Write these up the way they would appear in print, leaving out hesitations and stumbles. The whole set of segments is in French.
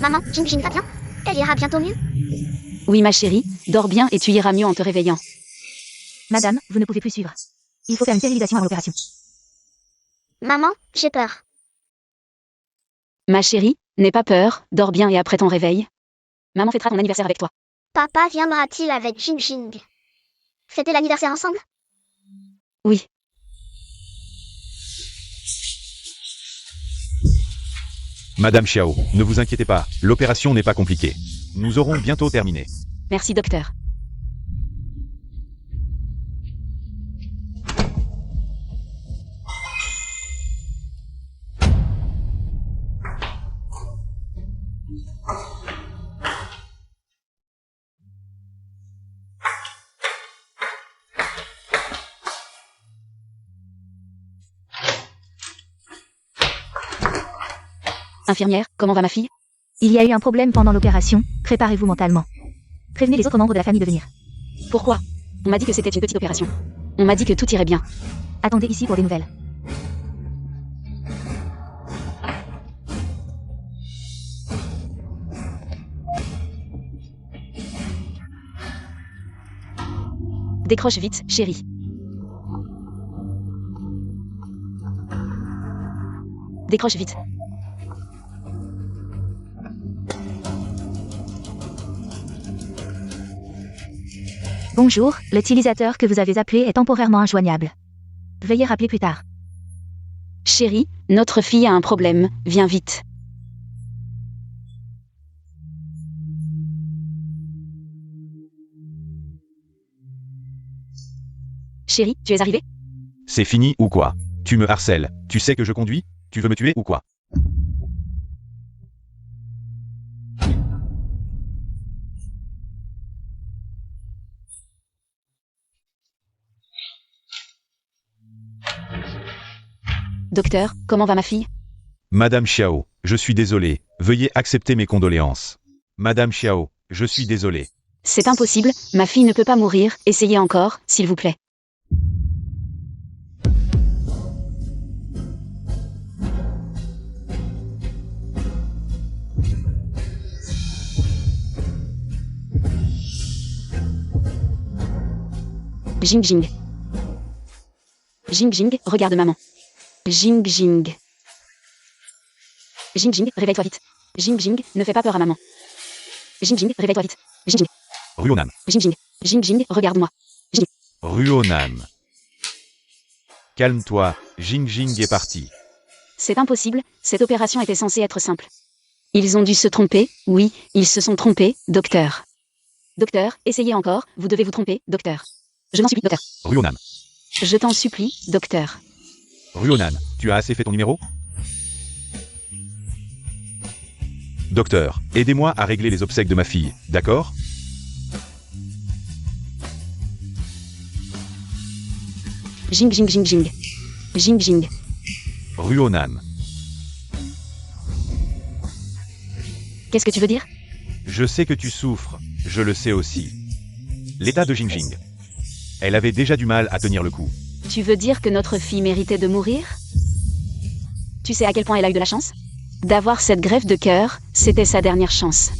Maman, Jing va bien? Elle ira bientôt mieux? Oui ma chérie, dors bien et tu iras mieux en te réveillant. Madame, vous ne pouvez plus suivre. Il faut faire une stérilisation avant l'opération. Maman, j'ai peur. Ma chérie, n'aie pas peur, dors bien et après ton réveil. Maman fêtera ton anniversaire avec toi. Papa viendra-t-il avec Jing? Fêter l'anniversaire ensemble? Oui. Madame Xiao, ne vous inquiétez pas, l'opération n'est pas compliquée. Nous aurons bientôt terminé. Merci docteur. Infirmière, comment va ma fille? Il y a eu un problème pendant l'opération, préparez-vous mentalement. Prévenez les autres membres de la famille de venir. Pourquoi? On m'a dit que c'était une petite opération. On m'a dit que tout irait bien. Attendez ici pour des nouvelles. Décroche vite, chérie. Décroche vite. Bonjour, l'utilisateur que vous avez appelé est temporairement injoignable. Veuillez rappeler plus tard. Chérie, notre fille a un problème, viens vite. Chérie, tu es arrivée? C'est fini ou quoi? Tu me harcèles, tu sais que je conduis? Tu veux me tuer ou quoi? Docteur, comment va ma fille? Madame Xiao, je suis désolé, veuillez accepter mes condoléances. Madame Xiao, je suis désolé. C'est impossible, ma fille ne peut pas mourir, essayez encore, s'il vous plaît. Jing. Jing, regarde maman. Jing. Jing, réveille-toi vite. Jing, ne fais pas peur à maman. Jing, réveille-toi vite. Jing. Ruonan. Jing, regarde-moi. Ruonan. Calme-toi, Jing est parti. C'est impossible, cette opération était censée être simple. Ils ont dû se tromper, oui, ils se sont trompés, docteur. Docteur, essayez encore, vous devez vous tromper, docteur. Je m'en supplie, docteur. Ruonan. Je t'en supplie, docteur. Ruonan, tu as assez fait ton numéro? Docteur, aidez-moi à régler les obsèques de ma fille, d'accord? Jing. Ruonan. Qu'est-ce que tu veux dire? Je sais que tu souffres, je le sais aussi. L'état de Jing. Elle avait déjà du mal à tenir le coup. Tu veux dire que notre fille méritait de mourir? Tu sais à quel point elle a eu de la chance? D'avoir cette greffe de cœur, c'était sa dernière chance.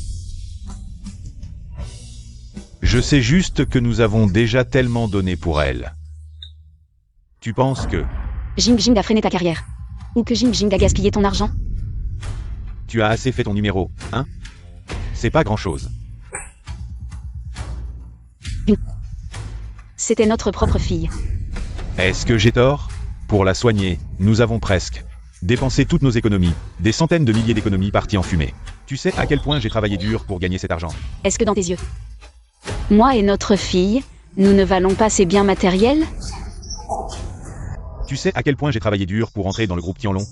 Je sais juste que nous avons déjà tellement donné pour elle. Tu penses que... Jing a freiné ta carrière. Ou que Jing a gaspillé ton argent? Tu as assez fait ton numéro, hein? C'est pas grand-chose. C'était notre propre fille. Est-ce que j'ai tort? Pour la soigner, nous avons presque dépensé toutes nos économies, des centaines de milliers d'économies parties en fumée. Tu sais à quel point j'ai travaillé dur pour gagner cet argent? Est-ce que dans tes yeux, moi et notre fille, nous ne valons pas ces biens matériels? Tu sais à quel point j'ai travaillé dur pour entrer dans le groupe Tianlong?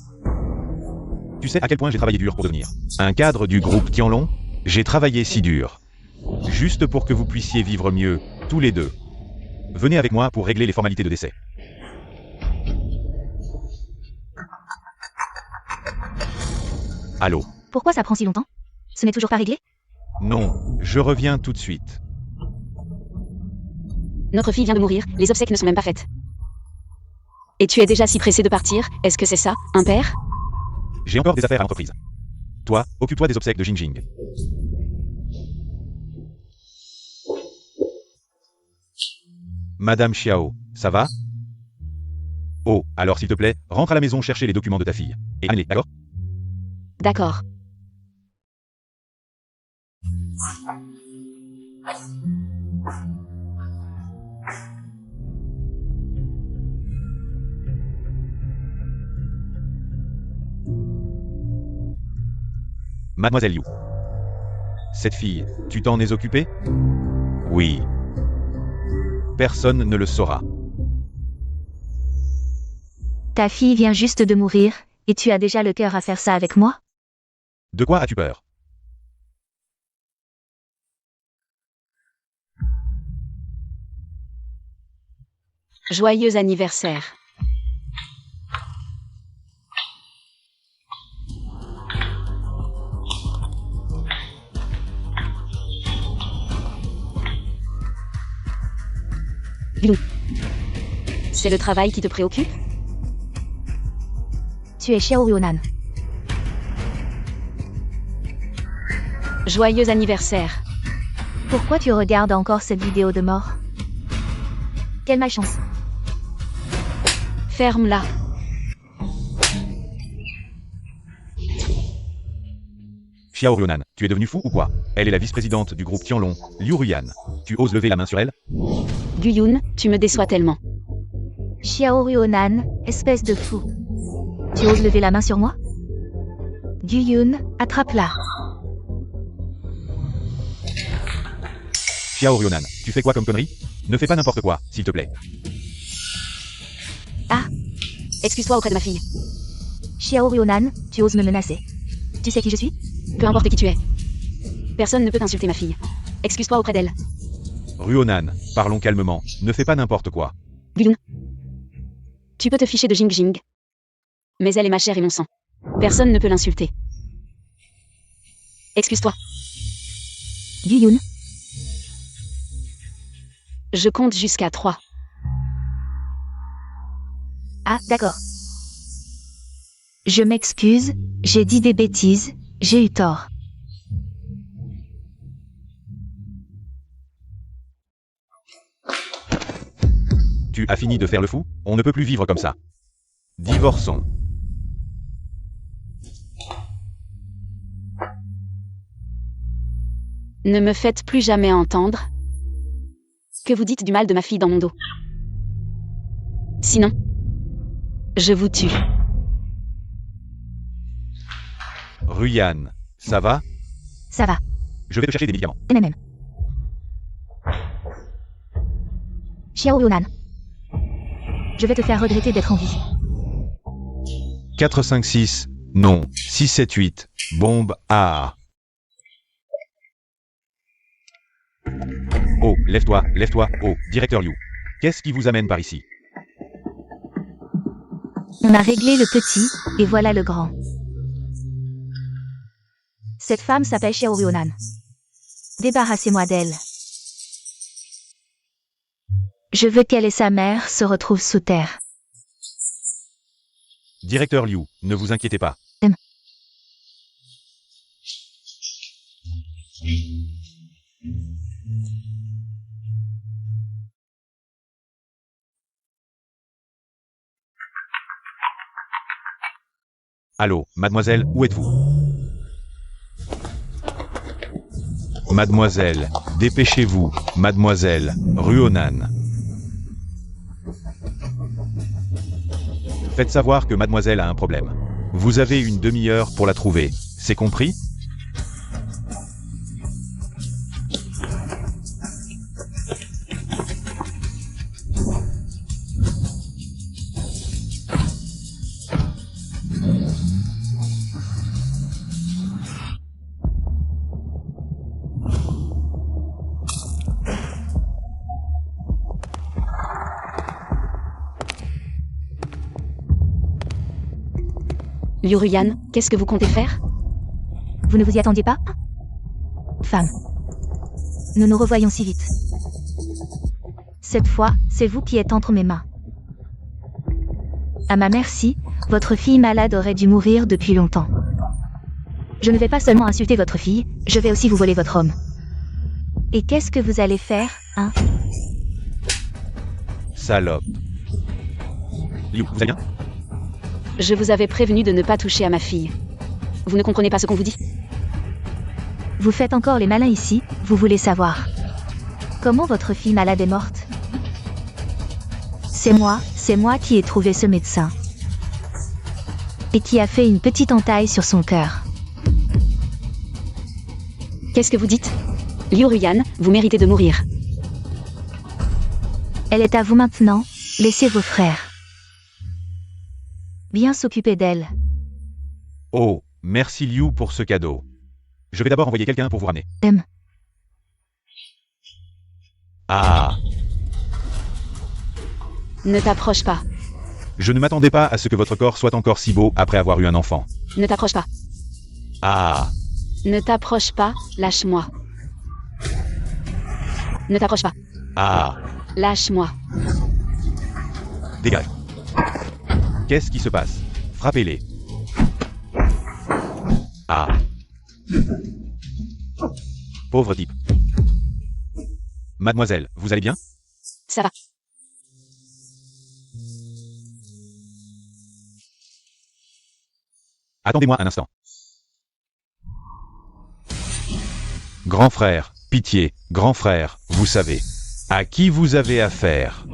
Tu sais à quel point j'ai travaillé dur pour devenir un cadre du groupe Tianlong? J'ai travaillé si dur. Juste pour que vous puissiez vivre mieux, tous les deux. Venez avec moi pour régler les formalités de décès. Allô? Pourquoi ça prend si longtemps? Ce n'est toujours pas réglé? Non, je reviens tout de suite. Notre fille vient de mourir, les obsèques ne sont même pas faites. Et tu es déjà si pressé de partir, est-ce que c'est ça, un père? J'ai encore des affaires à l'entreprise. Toi, occupe-toi des obsèques de Jingjing. Madame Xiao, ça va? Oh, alors s'il te plaît, rentre à la maison chercher les documents de ta fille. Et amène-les, d'accord? D'accord. Mademoiselle Liu. Cette fille, tu t'en es occupée? Oui. Personne ne le saura. Ta fille vient juste de mourir, et tu as déjà le cœur à faire ça avec moi? De quoi as-tu peur? Joyeux anniversaire. Glou. C'est le travail qui te préoccupe? Tu es Xiao Ruonan. Joyeux anniversaire. Pourquoi tu regardes encore cette vidéo de mort? Quelle malchance. Ferme-la. Xiao Ruonan, tu es devenu fou ou quoi? Elle est la vice-présidente du groupe Tianlong, Liu Ruyan. Tu oses lever la main sur elle? Guyun, tu me déçois tellement. Xiao Ruonan, espèce de fou. Tu oses lever la main sur moi? Guyun, attrape-la. Xiao Ruonan, tu fais quoi comme connerie? Ne fais pas n'importe quoi, s'il te plaît. Ah. Excuse-toi auprès de ma fille. Xiao Ruonan, tu oses me menacer. Tu sais qui je suis? Peu importe qui tu es. Personne ne peut insulter ma fille. Excuse-toi auprès d'elle. Ruonan, parlons calmement, ne fais pas n'importe quoi. Guyun. Tu peux te ficher de Jingjing. Mais elle est ma chair et mon sang. Personne ne peut l'insulter. Excuse-toi. Guyun. Je compte jusqu'à 3. Ah, d'accord. Je m'excuse, j'ai dit des bêtises, j'ai eu tort. Tu as fini de faire le fou? On ne peut plus vivre comme ça. Divorçons. Ne me faites plus jamais entendre que vous dites du mal de ma fille dans mon dos. Sinon, je vous tue. Ruyan, ça va? Ça va. Je vais te chercher des médicaments. MMM. Xiao Ruonan. Je vais te faire regretter d'être en vie. 4, 5, 6, non. 6, 7, 8, bombe A. Oh, lève-toi, oh, directeur Liu. Qu'est-ce qui vous amène par ici? On a réglé le petit, et voilà le grand. Cette femme s'appelle Xiao Ruonan. Débarrassez-moi d'elle. Je veux qu'elle et sa mère se retrouvent sous terre. Directeur Liu, ne vous inquiétez pas. Allô, mademoiselle, où êtes-vous? Mademoiselle, dépêchez-vous, mademoiselle, Ruonan. Faites savoir que mademoiselle a un problème. Vous avez une demi-heure pour la trouver, c'est compris? Liu Ruyan, qu'est-ce que vous comptez faire? Vous ne vous y attendiez pas? Femme. Nous nous revoyons si vite. Cette fois, c'est vous qui êtes entre mes mains. À ma merci, votre fille malade aurait dû mourir depuis longtemps. Je ne vais pas seulement insulter votre fille, je vais aussi vous voler votre homme. Et qu'est-ce que vous allez faire, hein? Salope. Liu, vous allez bien? Je vous avais prévenu de ne pas toucher à ma fille. Vous ne comprenez pas ce qu'on vous dit? Vous faites encore les malins ici, vous voulez savoir. Comment votre fille malade est morte? C'est moi qui ai trouvé ce médecin. Et qui a fait une petite entaille sur son cœur. Qu'est-ce que vous dites? Liu Ruyan, vous méritez de mourir. Elle est à vous maintenant, laissez vos frères. Bien s'occuper d'elle. Oh, merci Liu pour ce cadeau. Je vais d'abord envoyer quelqu'un pour vous ramener. Ah, Ne t'approche pas. je ne m'attendais pas à ce que votre corps soit encore si beau après avoir eu un enfant. Ne t'approche pas. Ah, Ne t'approche pas, lâche-moi. Ne t'approche pas. ah, Lâche-moi. dégage. Qu'est-ce qui se passe? Frappez-les. Ah. Pauvre type. Mademoiselle, vous allez bien? Ça va. Attendez-moi un instant. Grand frère, pitié, grand frère, vous savez. À qui vous avez affaire?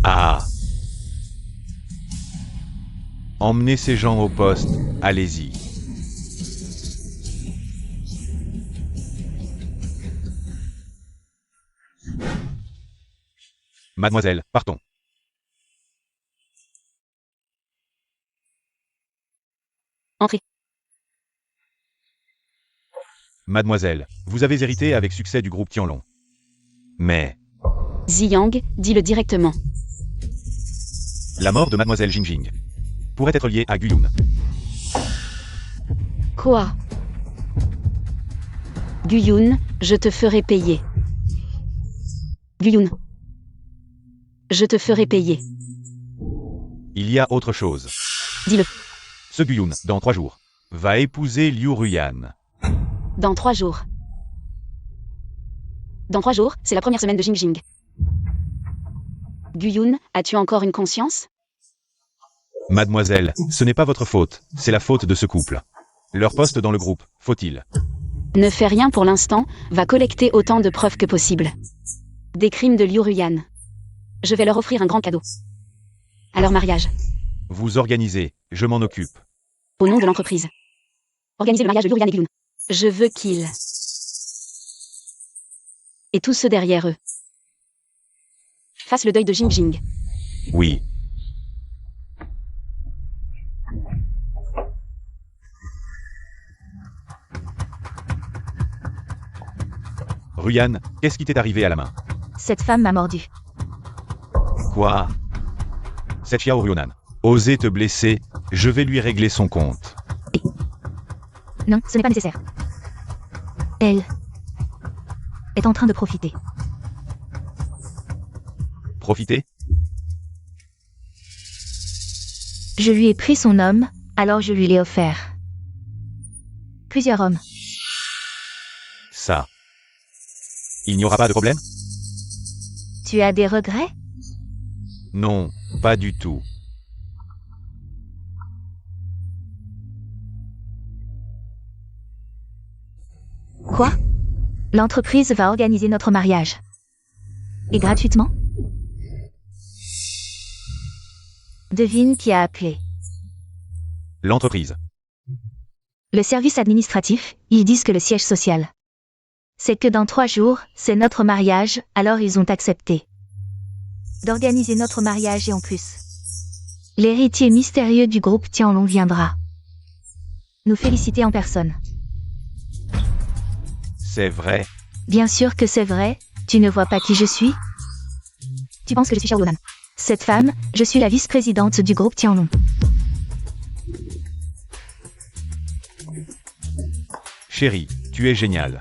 Ah. Emmenez ces gens au poste, allez-y. Mademoiselle, partons. Entrez. Mademoiselle, vous avez hérité avec succès du groupe Tianlong. Mais, Ziyang, dis-le directement. la mort de Mademoiselle Jingjing pourrait être liée à Guyun. Quoi? Guyun, je te ferai payer. Guyun. Je te ferai payer. Il y a autre chose. Dis-le. Ce Guyun, dans 3 jours, va épouser Liu Ruyan. Dans 3 jours. Dans 3 jours, c'est la première semaine de Jingjing. Guyun, as-tu encore une conscience? Mademoiselle, ce n'est pas votre faute, c'est la faute de ce couple. Leur poste dans le groupe, faut-il? Ne fais rien pour l'instant, va collecter autant de preuves que possible. Des crimes de Liu Ruyan. Je vais leur offrir un grand cadeau. À leur mariage. Vous organisez, je m'en occupe. Au nom de l'entreprise. Organisez le mariage de Liu Ruyan et Guyun. Je veux qu'ils... Et tous ceux derrière eux. Fassent le deuil de Jingjing. Oui. Ruyan, qu'est-ce qui t'est arrivé à la main? Cette femme m'a mordu. Quoi? Cette Xiao Ruonan. Osez te blesser, je vais lui régler son compte. Non, ce n'est pas nécessaire. Elle est en train de profiter. Profitez? Je lui ai pris son homme, alors je lui l'ai offert. Plusieurs hommes. Ça. Il n'y aura pas de problème? Tu as des regrets? Non, pas du tout. Quoi? L'entreprise va organiser notre mariage. Et gratuitement? Devine qui a appelé. L'entreprise. Le service administratif, ils disent que le siège social. C'est que dans 3 jours, c'est notre mariage, alors ils ont accepté d'organiser notre mariage et en plus, l'héritier mystérieux du groupe Tianlong viendra nous féliciter en personne. C'est vrai. Bien sûr que c'est vrai, tu ne vois pas qui je suis? Tu penses que je suis Xiao Luonan? Cette femme, je suis la vice-présidente du groupe Tianlong. Chérie, tu es géniale.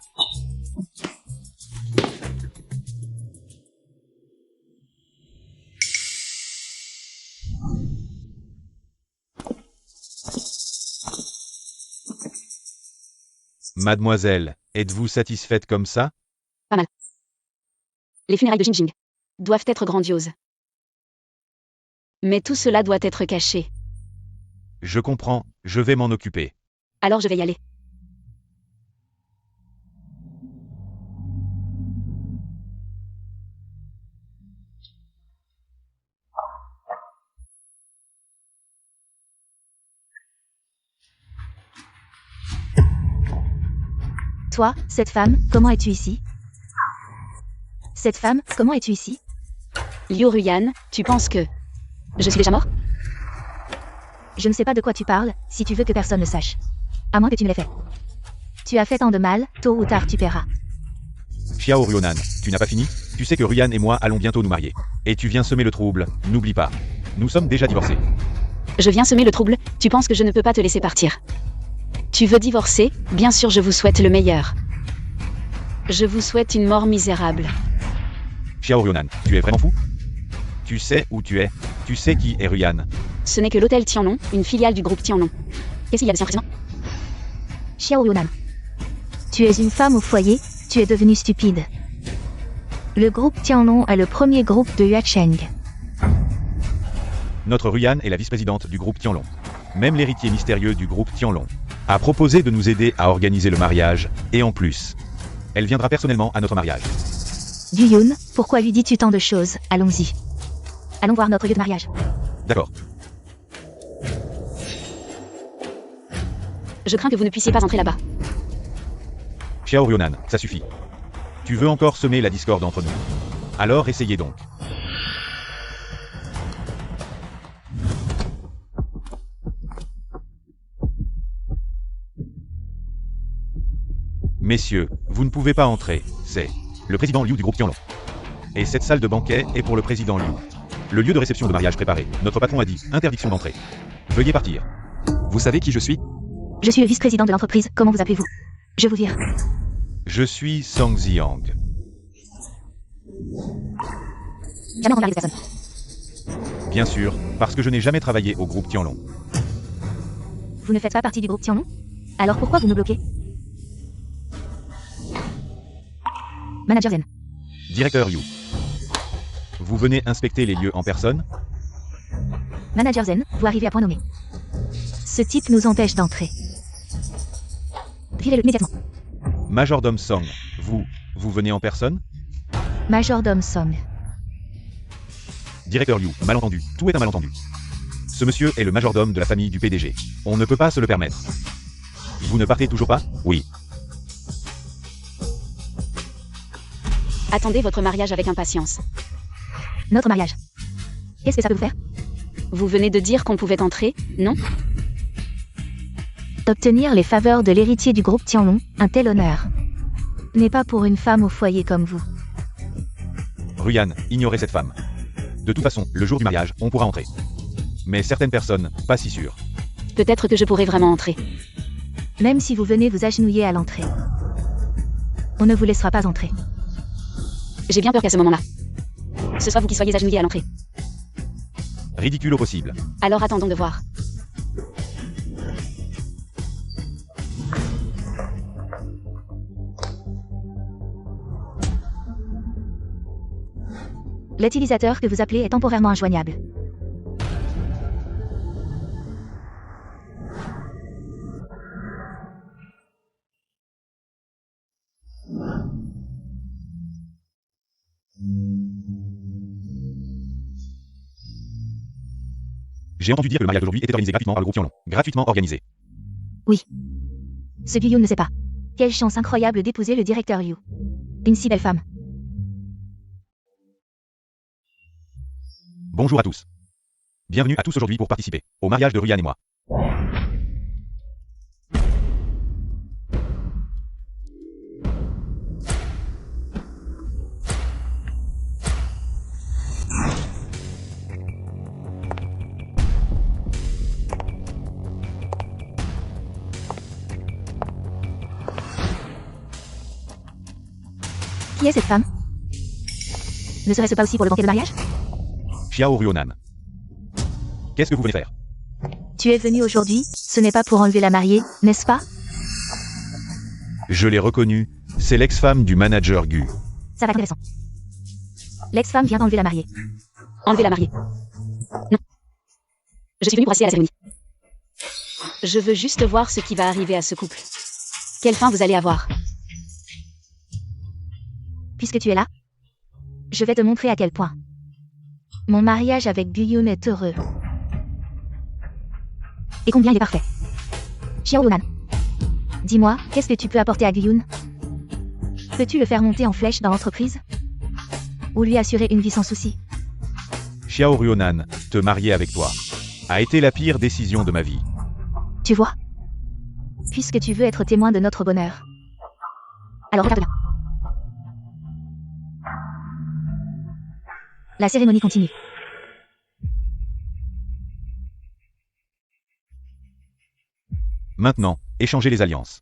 Mademoiselle, êtes-vous satisfaite comme ça? Pas mal. Les funérailles de Jinjing doivent être grandioses. Mais tout cela doit être caché. Je comprends, je vais m'en occuper. Alors je vais y aller. Toi, cette femme, comment es-tu ici? Cette femme, comment es-tu ici? Liu Ruyan, tu penses que je suis déjà mort? Je ne sais pas de quoi tu parles, si tu veux que personne ne sache. À moins que tu ne l'aies fait. Tu as fait tant de mal, tôt ou tard tu paieras. Xiao Ruonan, tu n'as pas fini? Tu sais que Ruyan et moi allons bientôt nous marier. Et tu viens semer le trouble, n'oublie pas. Nous sommes déjà divorcés. Je viens semer le trouble, tu penses que je ne peux pas te laisser partir. Tu veux divorcer? Bien sûr, je vous souhaite le meilleur. Je vous souhaite une mort misérable. Xiao Ruonan, tu es vraiment fou? Tu sais où tu es? Tu sais qui est Ruyan? Ce n'est que l'hôtel Tianlong, une filiale du groupe Tianlong. Qu'est-ce qu'il y a de si impressionnant? Xiao Yunan. Tu es une femme au foyer, tu es devenue stupide. Le groupe Tianlong est le premier groupe de Yuacheng. Notre Ruyan est la vice-présidente du groupe Tianlong. Même l'héritier mystérieux du groupe Tianlong a proposé de nous aider à organiser le mariage, et en plus, elle viendra personnellement à notre mariage. Guyun, pourquoi lui dis-tu tant de choses? Allons-y. Allons voir notre lieu de mariage. D'accord. Je crains que vous ne puissiez pas entrer là-bas. Xiao Ruonan, ça suffit. Tu veux encore semer la discorde entre nous? Alors essayez donc. Messieurs, vous ne pouvez pas entrer, c'est le président Liu du groupe Tianlong. Et cette salle de banquet est pour le président Liu. Le lieu de réception de mariage préparé, notre patron a dit, interdiction d'entrée. Veuillez partir. Vous savez qui je suis? Je suis le vice-président de l'entreprise, comment vous appelez-vous? Je vous vire. Je suis Song Ziang. Jamais entendu parler de personne. Bien sûr, parce que je n'ai jamais travaillé au groupe Tianlong. Vous ne faites pas partie du groupe Tianlong? Alors pourquoi vous nous bloquez? Manager Zen. Directeur Yu. Vous venez inspecter les lieux en personne? Manager Zen, vous arrivez à point nommé. Ce type nous empêche d'entrer. Virez-le immédiatement. Majordome Song, vous venez en personne? Majordome Song. Directeur Yu, malentendu, tout est un malentendu. Ce monsieur est le majordome de la famille du PDG. On ne peut pas se le permettre. Vous ne partez toujours pas? Oui. Attendez votre mariage avec impatience. Notre mariage. Qu'est-ce que ça peut vous faire? Vous venez de dire qu'on pouvait entrer, non? Obtenir les faveurs de l'héritier du groupe Tianlong, un tel honneur n'est pas pour une femme au foyer comme vous. Ruyan, ignorez cette femme. De toute façon, le jour du mariage, on pourra entrer. Mais certaines personnes, pas si sûres. Peut-être que je pourrai vraiment entrer. Même si vous venez vous agenouiller à l'entrée, on ne vous laissera pas entrer. J'ai bien peur qu'à ce moment-là, ce soit vous qui soyez agenouillés à l'entrée. Ridicule au possible. Alors attendons de voir. L'utilisateur que vous appelez est temporairement injoignable. J'ai entendu dire que le mariage d'aujourd'hui était organisé gratuitement par le groupe Tianlong. Gratuitement organisé. Oui. Ce Guyun ne sait pas. Quelle chance incroyable d'épouser le directeur Liu. Une si belle femme. Bonjour à tous. Bienvenue à tous aujourd'hui pour participer au mariage de Ruyan et moi. Qui est cette femme? Ne serait-ce pas aussi pour le banquet de mariage? Xiao Ruonan. Qu'est-ce que vous venez faire? Tu es venu aujourd'hui, ce n'est pas pour enlever la mariée, n'est-ce pas? Je l'ai reconnue, c'est l'ex-femme du manager Gu. Ça va être intéressant. L'ex-femme vient d'enlever la mariée. Enlever la mariée. Non. Je suis venue pour assister à la cérémonie. Je veux juste voir ce qui va arriver à ce couple. Quelle fin vous allez avoir? Puisque tu es là, je vais te montrer à quel point mon mariage avec Guyun est heureux. Et combien il est parfait. Xiao Yunan, dis-moi, qu'est-ce que tu peux apporter à Guyun? Peux-tu le faire monter en flèche dans l'entreprise? Ou lui assurer une vie sans souci? Xiao Ruonan, te marier avec toi a été la pire décision de ma vie. Tu vois? Puisque tu veux être témoin de notre bonheur. Alors regarde là. La cérémonie continue. Maintenant, échanger les alliances.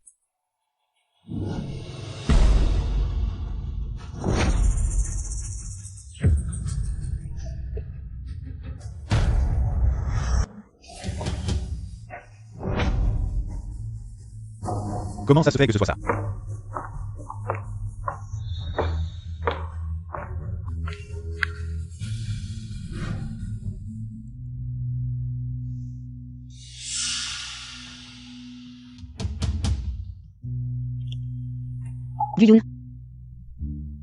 Comment ça se fait que ce soit ça? Guyun.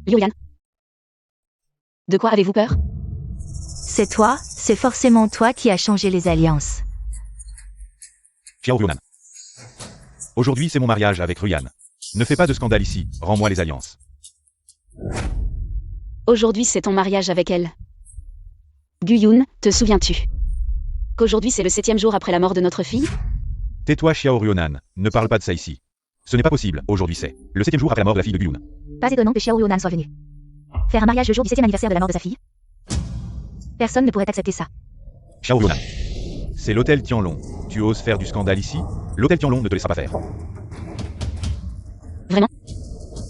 Lioyan. De quoi avez-vous peur? C'est toi, c'est forcément toi qui as changé les alliances. Xiao Ruonan. Aujourd'hui c'est mon mariage avec Ruyan. Ne fais pas de scandale ici, rends-moi les alliances. Aujourd'hui c'est ton mariage avec elle. Guyun, te souviens-tu qu'aujourd'hui c'est le 7e jour après la mort de notre fille? Tais-toi Xiao Ruonan, ne parle pas de ça ici. Ce n'est pas possible, aujourd'hui c'est le 7e jour après la mort de la fille de Guyun. Pas étonnant que Xiao Yunan soit venu. Faire un mariage le jour du 7e anniversaire de la mort de sa fille? Personne ne pourrait accepter ça. Xiao Ruonan. C'est l'hôtel Tianlong. Tu oses faire du scandale ici? L'hôtel Tianlong ne te laissera pas faire. Vraiment?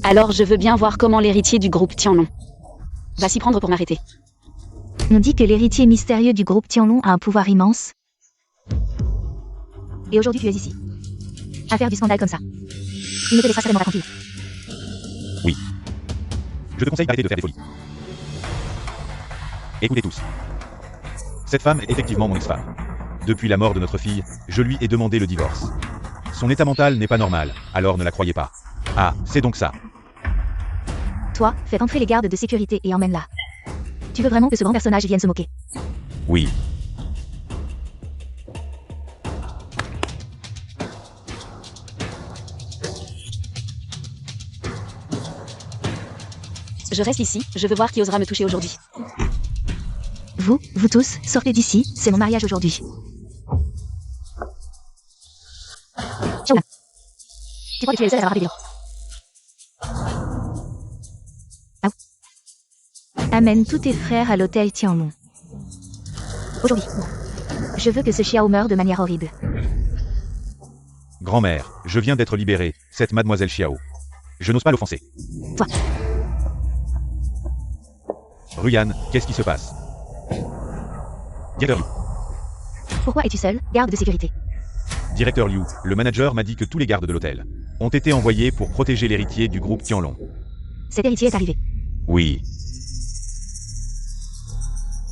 Alors je veux bien voir comment l'héritier du groupe Tianlong va s'y prendre pour m'arrêter. On dit que l'héritier mystérieux du groupe Tianlong a un pouvoir immense. Et aujourd'hui tu es ici. À faire du scandale comme ça. Il ne te laissera certainement pas tranquille. Oui. Je te conseille d'arrêter de faire des folies. Écoutez tous. Cette femme est effectivement mon ex-femme. Depuis la mort de notre fille, je lui ai demandé le divorce. Son état mental n'est pas normal, alors ne la croyez pas. Ah, c'est donc ça. Toi, fais entrer les gardes de sécurité et emmène-la. Tu veux vraiment que ce grand personnage vienne se moquer? Oui. Je reste ici, je veux voir qui osera me toucher aujourd'hui. Vous tous, sortez d'ici, c'est mon mariage aujourd'hui. Xiao Yunan. Tu crois que tu es le seul à avoir rappelé Amène tous tes frères à l'hôtel Tianlong. Aujourd'hui. Je veux que ce Xiao meure de manière horrible. Grand-mère, je viens d'être libéré, cette mademoiselle Xiao. Je n'ose pas l'offenser. Toi. Ruyan, qu'est-ce qui se passe? Directeur Liu. Pourquoi es-tu seul, garde de sécurité? Directeur Liu, le manager m'a dit que tous les gardes de l'hôtel ont été envoyés pour protéger l'héritier du groupe Tianlong. Cet héritier est arrivé. Oui.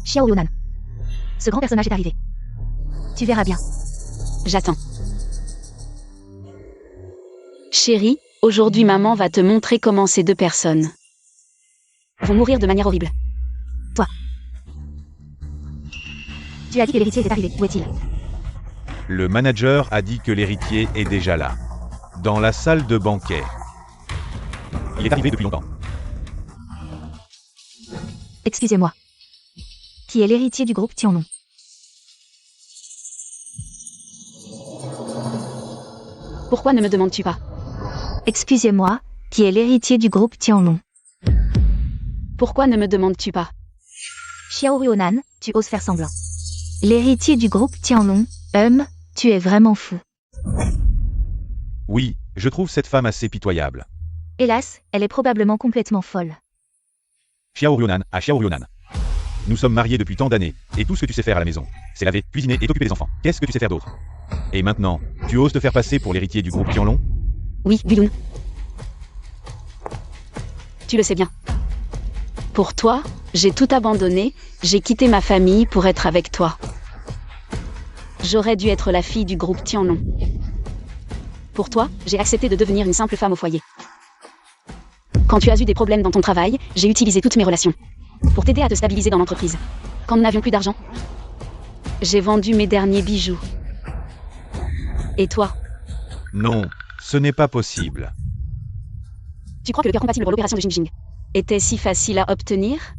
Xiao Yunan. Ce grand personnage est arrivé. Tu verras bien. J'attends. Chérie, aujourd'hui maman va te montrer comment ces deux personnes vont mourir de manière horrible. Toi. Tu as dit que l'héritier était arrivé. Où est-il? Le manager a dit que l'héritier est déjà là. Dans la salle de banquet. Il est arrivé depuis longtemps. Excusez-moi. Qui est l'héritier du groupe Tianlong? Pourquoi ne me demandes-tu pas? Excusez-moi, qui est l'héritier du groupe Tianlong? Pourquoi ne me demandes-tu pas? Xiao Yunan, tu oses faire semblant. L'héritier du groupe Tianlong, tu es vraiment fou. Oui, je trouve cette femme assez pitoyable. Hélas, elle est probablement complètement folle. Xiao Ruonan à Xiao Ruonan. Nous sommes mariés depuis tant d'années, et tout ce que tu sais faire à la maison, c'est laver, cuisiner et t'occuper des enfants. Qu'est-ce que tu sais faire d'autre? Et maintenant, tu oses te faire passer pour l'héritier du groupe Tianlong? Oui, Guyun. Tu le sais bien. Pour toi, j'ai tout abandonné, j'ai quitté ma famille pour être avec toi. J'aurais dû être la fille du groupe Tianlong. Pour toi, j'ai accepté de devenir une simple femme au foyer. Quand tu as eu des problèmes dans ton travail, j'ai utilisé toutes mes relations. Pour t'aider à te stabiliser dans l'entreprise. Quand nous n'avions plus d'argent, j'ai vendu mes derniers bijoux. Et toi? Non, ce n'est pas possible. Tu crois que le cœur compatible pour l'opération de Jingjing était si facile à obtenir?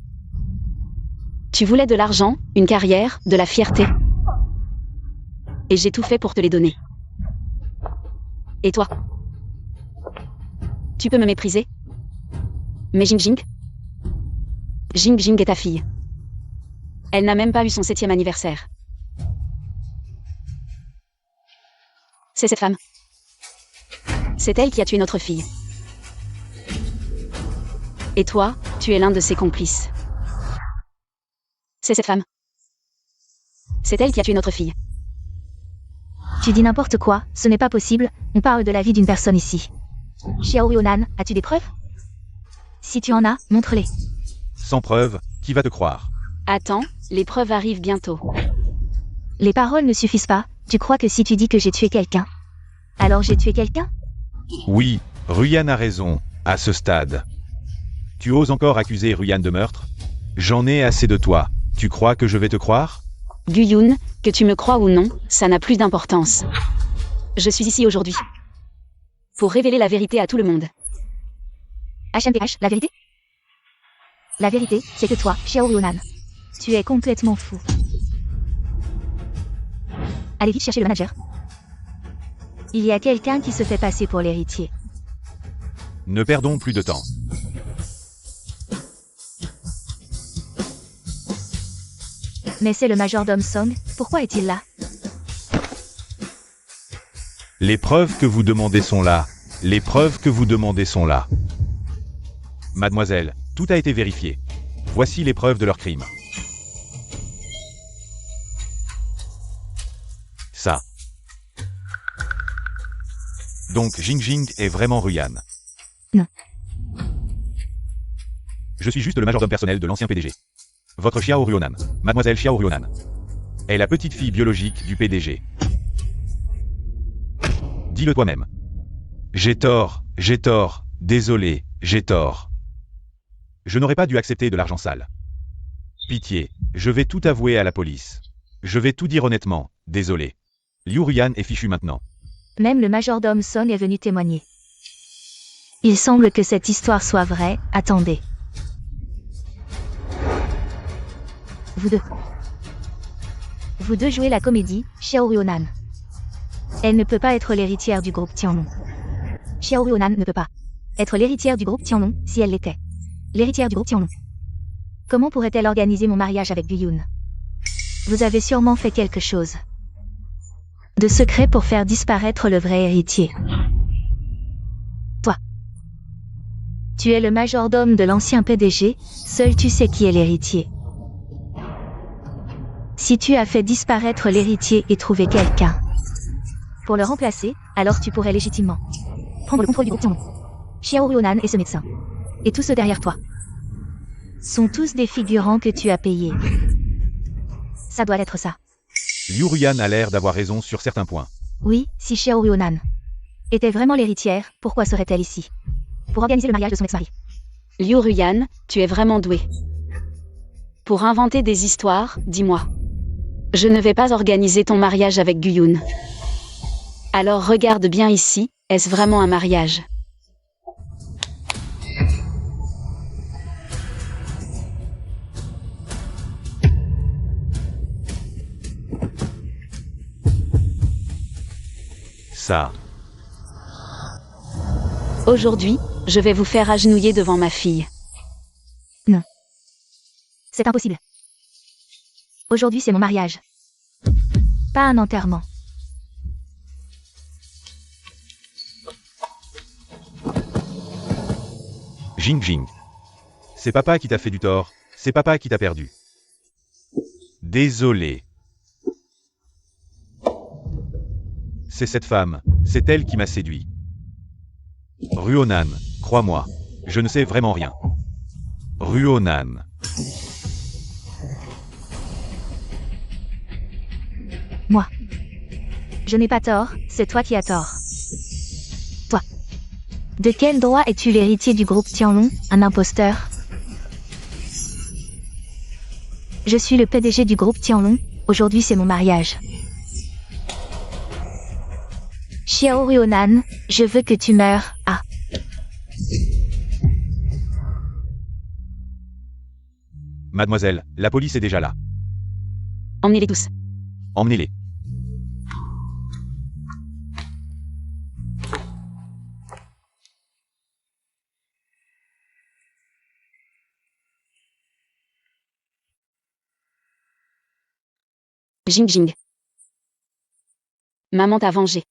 Tu voulais de l'argent, une carrière, de la fierté. Et j'ai tout fait pour te les donner. Et toi? Tu peux me mépriser? Mais Jingjing est ta fille. Elle n'a même pas eu son 7e anniversaire. C'est cette femme. C'est elle qui a tué notre fille. Et toi, tu es l'un de ses complices. C'est cette femme. C'est elle qui a tué notre fille. Tu dis n'importe quoi, ce n'est pas possible, on parle de la vie d'une personne ici. Xiao Yunan, as-tu des preuves? Si tu en as, montre-les. Sans preuve, qui va te croire? Attends, les preuves arrivent bientôt. Les paroles ne suffisent pas, tu crois que si tu dis que j'ai tué quelqu'un, alors j'ai tué quelqu'un? Oui, Ruyan a raison, à ce stade. Tu oses encore accuser Ruyan de meurtre? J'en ai assez de toi. Tu crois que je vais te croire? Guyun, que tu me crois ou non, ça n'a plus d'importance. Je suis ici aujourd'hui. Pour révéler la vérité à tout le monde. HMDH, la vérité? La vérité, c'est que toi, Xiao Yunan, tu es complètement fou. Allez vite chercher le manager. Il y a quelqu'un qui se fait passer pour l'héritier. Ne perdons plus de temps. Mais c'est le majordome Song, pourquoi est-il là? Les preuves que vous demandez sont là. Les preuves que vous demandez sont là. Mademoiselle, tout a été vérifié. Voici les preuves de leur crime. Ça. Donc Jingjing est vraiment Ruyan. Non. Je suis juste le majordome personnel de l'ancien PDG. Votre Xiao Ruonan, Mademoiselle Xiao Ruonan, est la petite fille biologique du PDG. Dis-le toi-même. J'ai tort, désolé, j'ai tort. Je n'aurais pas dû accepter de l'argent sale. Pitié, je vais tout avouer à la police. Je vais tout dire honnêtement, désolé. Liu Ruyan est fichu maintenant. Même le majordome Song est venu témoigner. Il semble que cette histoire soit vraie, attendez. Vous deux jouez la comédie, Xiao Ruonan. Elle ne peut pas être l'héritière du groupe Tianlong. Xiao Ruonan ne peut pas être l'héritière du groupe Tianlong si elle l'était. L'héritière du groupe Tianlong. Comment pourrait-elle organiser mon mariage avec Guyun? Vous avez sûrement fait quelque chose de secret pour faire disparaître le vrai héritier. Toi. Tu es le majordome de l'ancien PDG, seul tu sais qui est l'héritier. Si tu as fait disparaître l'héritier et trouvé quelqu'un pour le remplacer, alors tu pourrais légitimement prendre le contrôle du groupe Tianlong. Xiao Ruonan et ce médecin, et tous ceux derrière toi, sont tous des figurants que tu as payés. Ça doit être ça. Liu Ruyan a l'air d'avoir raison sur certains points. Oui, si Xiao Ruonan était vraiment l'héritière, pourquoi serait-elle ici? Pour organiser le mariage de son ex-mari. Liu Ruyan, tu es vraiment doué. Pour inventer des histoires, dis-moi. Je ne vais pas organiser ton mariage avec Guyun. Alors regarde bien ici, est-ce vraiment un mariage? Ça. Aujourd'hui, je vais vous faire agenouiller devant ma fille. Non. C'est impossible. Aujourd'hui, c'est mon mariage. Pas un enterrement. Jingjing. C'est papa qui t'a fait du tort, c'est papa qui t'a perdu. Désolé. C'est cette femme, c'est elle qui m'a séduit. Ruonan, crois-moi, Je ne sais vraiment rien. Ruonan. Moi. Je n'ai pas tort, c'est toi qui as tort. Toi. De quel droit es-tu l'héritier du groupe Tianlong, un imposteur? Je suis le PDG du groupe Tianlong, aujourd'hui c'est mon mariage. Xiao Ruonan, je veux que tu meurs, ah. Mademoiselle, la police est déjà là. Emmenez-les tous. Emmenez-les. Jing Jing. Maman t'a vengé.